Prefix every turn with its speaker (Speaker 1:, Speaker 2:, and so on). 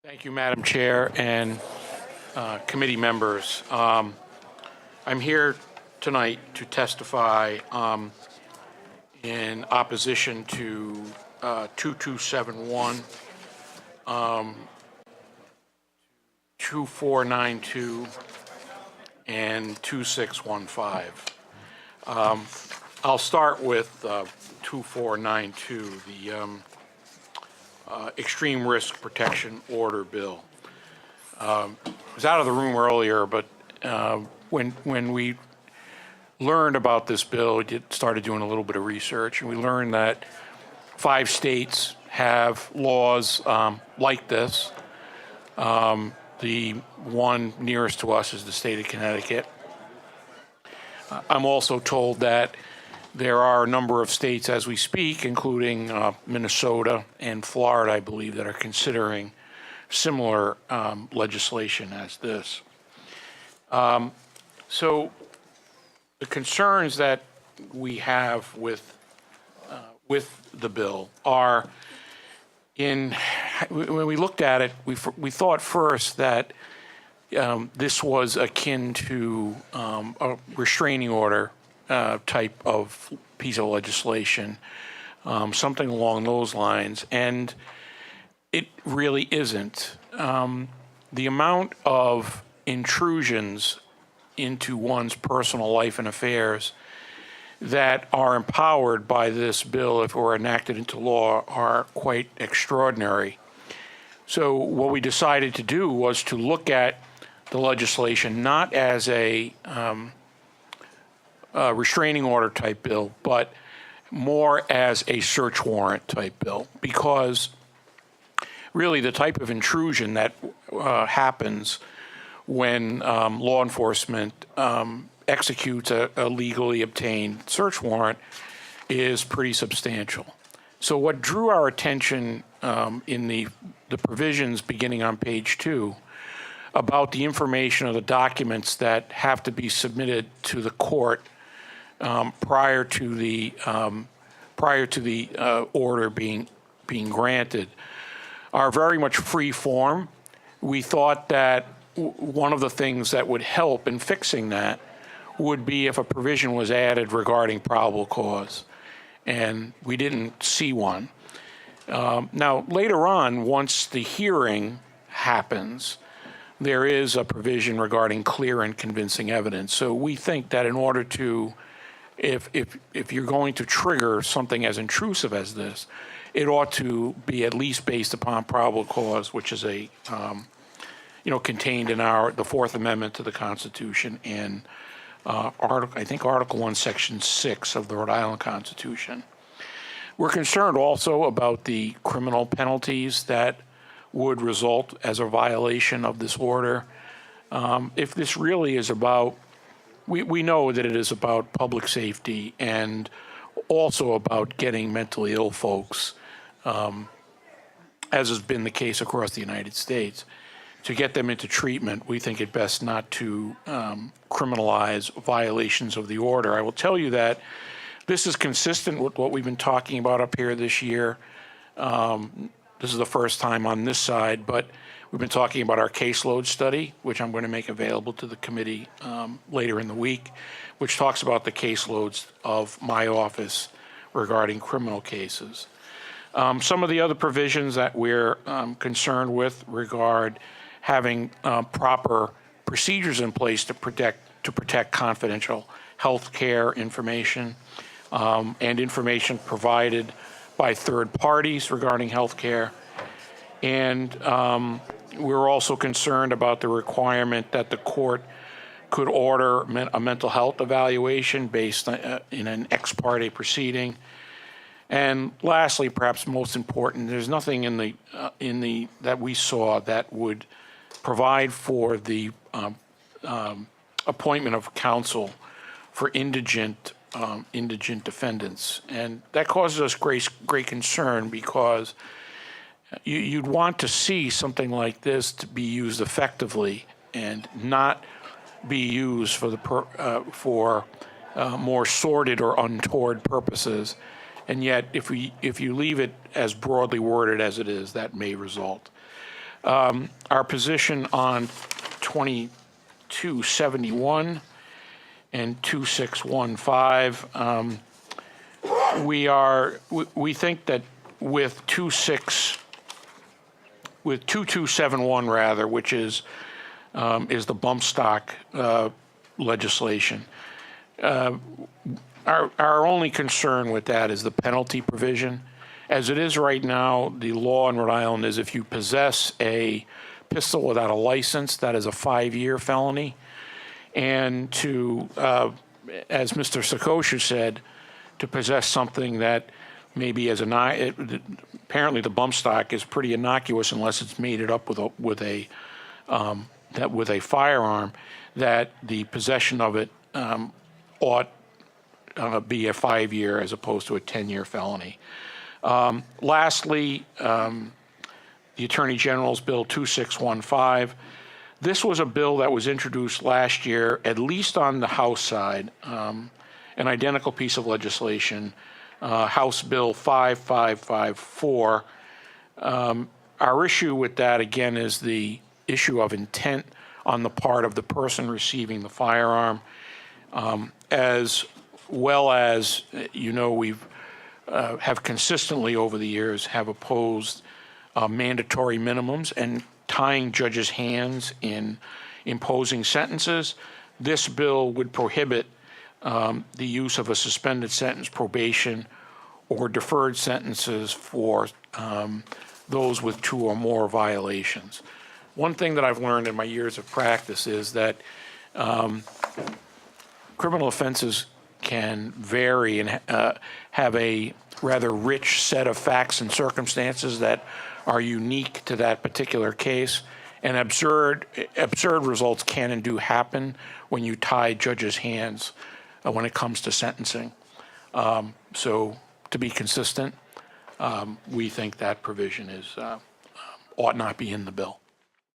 Speaker 1: Thank you, Madam Chair and committee members. I'm here tonight to testify in opposition to 2271, 2492, and 2615. I'll start with 2492, the Extreme Risk Protection Order Bill. I was out of the room earlier, but when we learned about this bill, we started doing a little bit of research, and we learned that 5 states have laws like this. The one nearest to us is the state of Connecticut. I'm also told that there are a number of states as we speak, including Minnesota and Florida, I believe, that are considering similar legislation as this. So the concerns that we have with the bill are, when we looked at it, we thought first that this was akin to a restraining order type of piece of legislation, something along those lines, and it really isn't. The amount of intrusions into one's personal life and affairs that are empowered by this bill, if it were enacted into law, are quite extraordinary. So what we decided to do was to look at the legislation not as a restraining order type bill, but more as a search warrant type bill, because really the type of intrusion that happens when law enforcement executes a legally obtained search warrant is pretty substantial. So what drew our attention in the provisions beginning on page 2 about the information of the documents that have to be submitted to the court prior to the order being granted are very much free form. We thought that one of the things that would help in fixing that would be if a provision was added regarding probable cause, and we didn't see one. Now, later on, once the hearing happens, there is a provision regarding clear and convincing evidence. So we think that in order to, if you're going to trigger something as intrusive as this, it ought to be at least based upon probable cause, which is contained in the Fourth Amendment to the Constitution and Article 1, Section 6 of the Rhode Island Constitution. We're concerned also about the criminal penalties that would result as a violation of this order. If this really is about, we know that it is about public safety and also about getting mentally ill folks, as has been the case across the United States. To get them into treatment, we think it best not to criminalize violations of the order. I will tell you that this is consistent with what we've been talking about up here this year. This is the first time on this side, but we've been talking about our caseload study, which I'm going to make available to the committee later in the week, which talks about the caseloads of my office regarding criminal cases. Some of the other provisions that we're concerned with regard having proper procedures in place to protect confidential health care information and information provided by third parties regarding health care. And we're also concerned about the requirement that the court could order a mental health evaluation based in an ex parte proceeding. And lastly, perhaps most important, there's nothing in the that we saw that would provide for the appointment of counsel for indigent defendants, and that causes us great concern, because you'd want to see something like this to be used effectively and not be used for more sordid or untoward purposes. And yet, if you leave it as broadly worded as it is, that may result. Our position on 2271 and 2615, we think that with 2271 rather, which is the bump stock legislation. Our only concern with that is the penalty provision. As it is right now, the law in Rhode Island is if you possess a pistol without a license, that is a 5-year felony. And to, as Mr. Sakosha said, to possess something that maybe apparently the bump stock is pretty innocuous unless it's mated up with a firearm, that the possession of it ought be a 5-year as opposed to a 10-year felony. Lastly, the Attorney General's Bill 2615. This was a bill that was introduced last year, at least on the House side, an identical piece of legislation, House Bill 5554. Our issue with that, again, is the issue of intent on the part of the person receiving the firearm, as well as, we've have consistently over the years have opposed mandatory minimums and tying judges' hands in imposing sentences. This bill would prohibit the use of a suspended sentence, probation, or deferred sentences for those with 2 or more violations. One thing that I've learned in my years of practice is that criminal offenses can vary and have a rather rich set of facts and circumstances that are unique to that particular case. And absurd results can and do happen when you tie judges' hands when it comes to sentencing. So to be consistent, we think that provision ought not be in the bill.